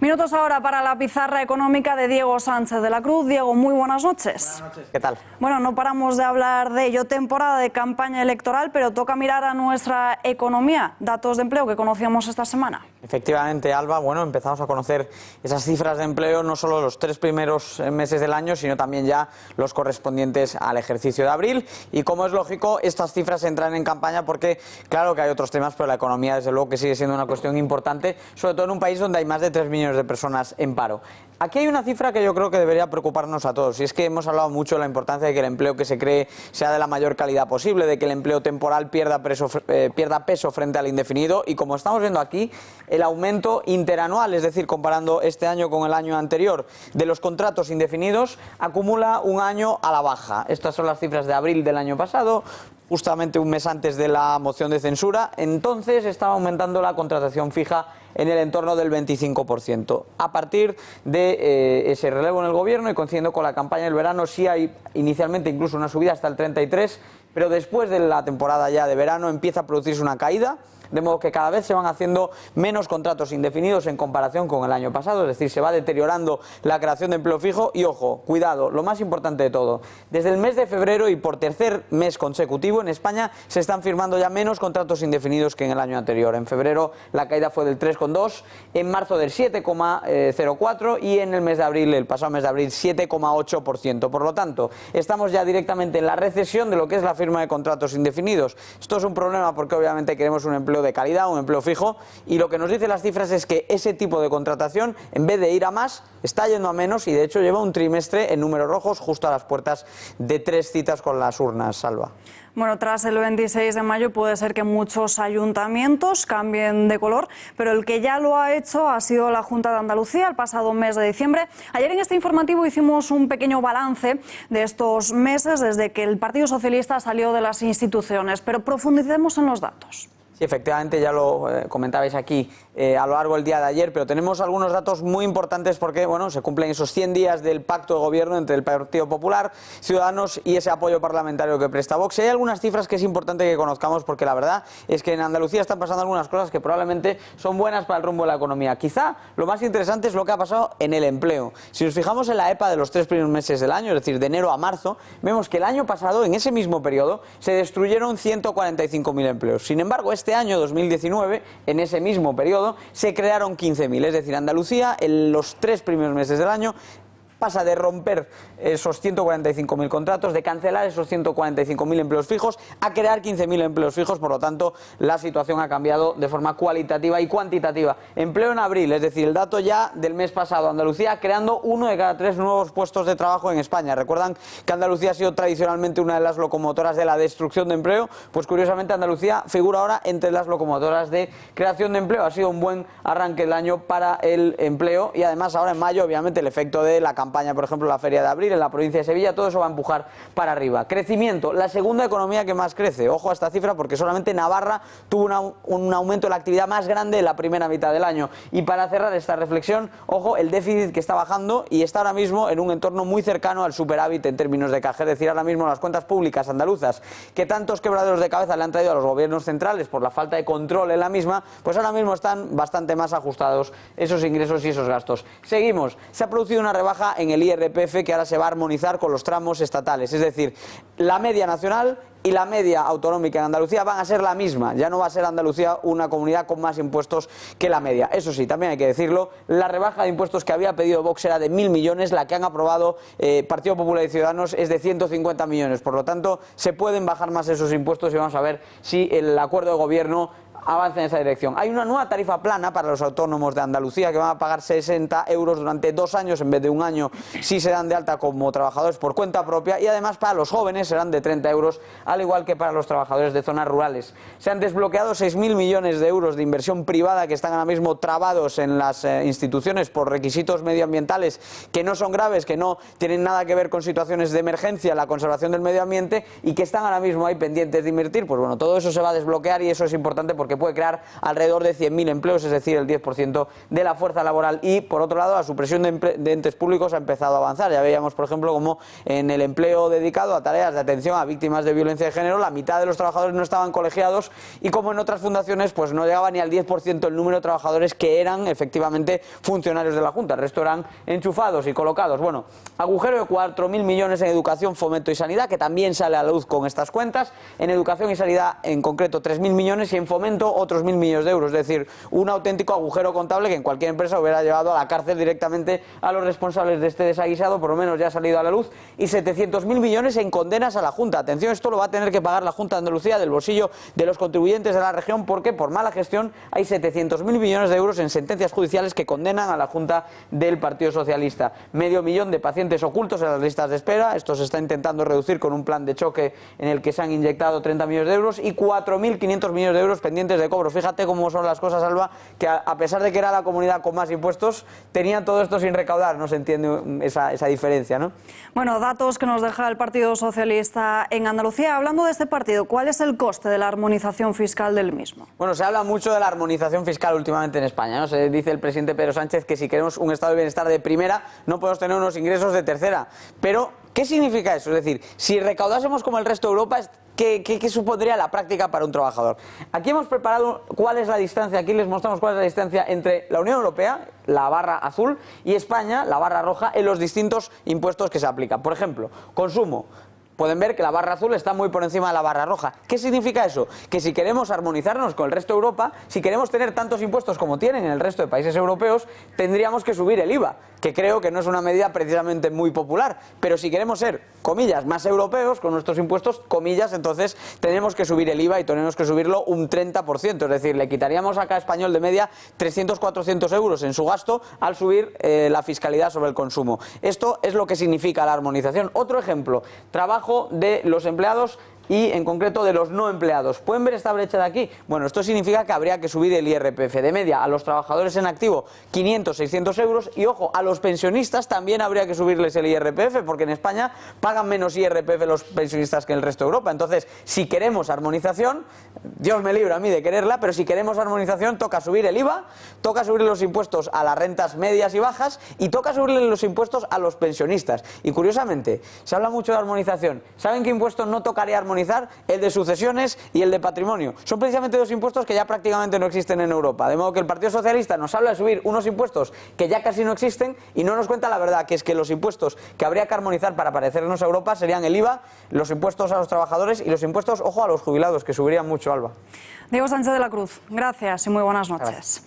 Minutos ahora para la pizarra económica de Diego Sánchez de la Cruz. Diego, muy buenas noches. Buenas noches, ¿qué tal? Bueno, no paramos de hablar de ello, temporada de campaña electoral, pero toca mirar a nuestra economía. Datos de empleo que conocíamos esta semana. Efectivamente, Alba, bueno, empezamos a conocer esas cifras de empleo, no solo los 3 primeros meses del año, sino también ya los correspondientes al ejercicio de abril. Y como es lógico, estas cifras entran en campaña porque, claro que hay otros temas, pero la economía, desde luego, que sigue siendo una cuestión importante, sobre todo en un país donde hay más de 3 millones de personas en paro. Aquí hay una cifra que yo creo que debería preocuparnos a todos, y es que hemos hablado mucho de la importancia de que el empleo que se cree sea de la mayor calidad posible, de que el empleo temporal pierda peso frente al indefinido, y como estamos viendo aquí, el aumento interanual, es decir, comparando este año con el año anterior, de los contratos indefinidos, acumula un año a la baja. Estas son las cifras de abril del año pasado, justamente un mes antes de la moción de censura. Entonces estaba aumentando la contratación fija en el entorno del 25%. A partir de ese relevo en el gobierno y coincidiendo con la campaña del verano, sí hay inicialmente incluso una subida hasta el 33%, pero después de la temporada ya de verano empieza a producirse una caída, de modo que cada vez se van haciendo menos contratos indefinidos en comparación con el año pasado, es decir, se va deteriorando la creación de empleo fijo y, ojo, cuidado, lo más importante de todo, desde el mes de febrero y por tercer mes consecutivo en España se están firmando ya menos contratos indefinidos que en el año anterior. En febrero la caída fue del 3,2%, en marzo del 7,04% y en el mes de abril, el pasado mes de abril, 7,8%. Por lo tanto, estamos ya directamente en la recesión de lo que es la firma de contratos indefinidos. Esto es un problema porque obviamente queremos un empleo de calidad, un empleo fijo, y lo que nos dicen las cifras es que ese tipo de contratación, en vez de ir a más, está yendo a menos y de hecho lleva un trimestre en números rojos justo a las puertas de 3 citas con las urnas, Salva. Bueno, tras el 26 de mayo puede ser que muchos ayuntamientos cambien de color, pero el que ya lo ha hecho ha sido la Junta de Andalucía el pasado mes de diciembre. Ayer en este informativo hicimos un pequeño balance de estos meses desde que el Partido Socialista salió de las instituciones, pero profundicemos en los datos. Sí, efectivamente, ya lo comentabais aquí a lo largo del día de ayer, pero tenemos algunos datos muy importantes porque, bueno, se cumplen esos 100 días del pacto de gobierno entre el Partido Popular, Ciudadanos y ese apoyo parlamentario que presta Vox. Y hay algunas cifras que es importante que conozcamos porque la verdad es que en Andalucía están pasando algunas cosas que probablemente son buenas para el rumbo de la economía. Quizá lo más interesante es lo que ha pasado en el empleo. Si nos fijamos en la EPA de los 3 primeros meses del año, es decir, de enero a marzo, vemos que el año pasado, en ese mismo periodo, se destruyeron 145.000 empleos. Sin embargo, este año 2019, en ese mismo periodo, se crearon 15.000, es decir, Andalucía en los 3 primeros meses del año pasa de romper esos 145.000 contratos, de cancelar esos 145.000 empleos fijos, a crear 15.000 empleos fijos. Por lo tanto, la situación ha cambiado de forma cualitativa y cuantitativa. Empleo en abril, es decir, el dato ya del mes pasado, Andalucía creando 1 de cada 3 nuevos puestos de trabajo en España. Recuerdan que Andalucía ha sido tradicionalmente una de las locomotoras de la destrucción de empleo, pues curiosamente Andalucía figura ahora entre las locomotoras de creación de empleo. Ha sido un buen arranque del año para el empleo y además ahora en mayo, obviamente, el efecto de la campaña, por ejemplo, la Feria de Abril en la provincia de Sevilla, todo eso va a empujar para arriba. Crecimiento, la segunda economía que más crece. Ojo a esta cifra porque solamente Navarra tuvo un aumento de la actividad más grande en la primera mitad del año. Y para cerrar esta reflexión, ojo, el déficit que está bajando y está ahora mismo en un entorno muy cercano al superávit en términos de caja. Es decir, ahora mismo las cuentas públicas andaluzas, que tantos quebraderos de cabeza le han traído a los gobiernos centrales por la falta de control en la misma, pues ahora mismo están bastante más ajustados esos ingresos y esos gastos. Seguimos. Se ha producido una rebaja en el IRPF que ahora se va a armonizar con los tramos estatales, es decir, la media nacional y la media autonómica en Andalucía van a ser la misma. Ya no va a ser Andalucía una comunidad con más impuestos que la media. Eso sí, también hay que decirlo, la rebaja de impuestos que había pedido Vox era de 1.000 millones, la que han aprobado Partido Popular y Ciudadanos es de 150 millones. Por lo tanto, se pueden bajar más esos impuestos y vamos a ver si el acuerdo de gobierno avanza en esa dirección. Hay una nueva tarifa plana para los autónomos de Andalucía que van a pagar 60 euros durante 2 años en vez de 1 año si se dan de alta como trabajadores por cuenta propia, y además para los jóvenes serán de 30 euros, al igual que para los trabajadores de zonas rurales. Se han desbloqueado 6.000 millones de euros de inversión privada que están ahora mismo trabados en las instituciones por requisitos medioambientales que no son graves, que no tienen nada que ver con situaciones de emergencia, la conservación del medio ambiente, y que están ahora mismo ahí pendientes de invertir. Pues bueno, todo eso se va a desbloquear y eso es importante porque porque puede crear alrededor de 100.000 empleos, es decir, el 10% de la fuerza laboral. Y, por otro lado, la supresión de entes públicos ha empezado a avanzar. Ya veíamos, por ejemplo, como en el empleo dedicado a tareas de atención a víctimas de violencia de género, la mitad de los trabajadores no estaban colegiados, y como en otras fundaciones, pues no llegaba ni al 10% el número de trabajadores que eran efectivamente funcionarios de la Junta. El resto eran enchufados y colocados. Bueno, agujero de 4.000 millones en educación, fomento y sanidad, que también sale a la luz con estas cuentas. En educación y sanidad en concreto 3.000 millones y en fomento otros 1.000 millones de euros. Es decir, un auténtico agujero contable que en cualquier empresa hubiera llevado a la cárcel directamente a los responsables de este desaguisado. Por lo menos ya ha salido a la luz. Y 700.000 millones en condenas a la Junta. Atención, esto lo va a tener que pagar la Junta de Andalucía del bolsillo de los contribuyentes de la región, porque por mala gestión hay 700.000 millones de euros en sentencias judiciales que condenan a la Junta del Partido Socialista. Medio millón de pacientes ocultos en las listas de espera. Esto se está intentando reducir con un plan de choque en el que se han inyectado 30 millones de euros y 4.500 millones de euros pendientes de cobro. Fíjate cómo son las cosas, Alba, que a pesar de que era la comunidad con más impuestos, tenían todo esto sin recaudar. No se entiende esa diferencia, ¿no? Bueno, datos que nos deja el Partido Socialista en Andalucía. Hablando de este partido, ¿cuál es el coste de la armonización fiscal del mismo? Bueno, se habla mucho de la armonización fiscal últimamente en España, ¿no? Se dice el presidente Pedro Sánchez que si queremos un estado de bienestar de primera, no podemos tener unos ingresos de tercera. Pero, ¿qué significa eso? Es decir, si recaudásemos como el resto de Europa, ¿qué supondría la práctica para un trabajador? Aquí hemos preparado cuál es la distancia, aquí les mostramos cuál es la distancia entre la Unión Europea, la barra azul, y España, la barra roja, en los distintos impuestos que se aplican. Por ejemplo, consumo. Pueden ver que la barra azul está muy por encima de la barra roja. ¿Qué significa eso? Que si queremos armonizarnos con el resto de Europa, si queremos tener tantos impuestos como tienen en el resto de países europeos, tendríamos que subir el IVA, que creo que no es una medida precisamente muy popular. Pero si queremos ser, comillas, más europeos con nuestros impuestos, comillas, entonces tenemos que subir el IVA y tenemos que subirlo un 30%. Es decir, le quitaríamos a cada español de media 300-400 euros en su gasto al subir la fiscalidad sobre el consumo. Esto es lo que significa la armonización. Otro ejemplo, trabajo de los empleados y en concreto de los no empleados. ¿Pueden ver esta brecha de aquí? Bueno, esto significa que habría que subir el IRPF de media a los trabajadores en activo 500-600 euros y, ojo, a los pensionistas también habría que subirles el IRPF, porque en España pagan menos IRPF los pensionistas que en el resto de Europa. Entonces, si queremos armonización, Dios me libre a mí de quererla, pero si queremos armonización toca subir el IVA, toca subir los impuestos a las rentas medias y bajas y toca subirle los impuestos a los pensionistas. Y curiosamente, se habla mucho de armonización. ¿Saben qué impuestos no tocaría armonizar? El de sucesiones y el de patrimonio. Son precisamente dos impuestos que ya prácticamente no existen en Europa. De modo que el Partido Socialista nos habla de subir unos impuestos que ya casi no existen y no nos cuenta la verdad, que es que los impuestos que habría que armonizar para parecernos a Europa serían el IVA, los impuestos a los trabajadores y los impuestos, ojo, a los jubilados, que subirían mucho, Alba. Diego Sánchez de la Cruz, gracias y muy buenas noches. Gracias.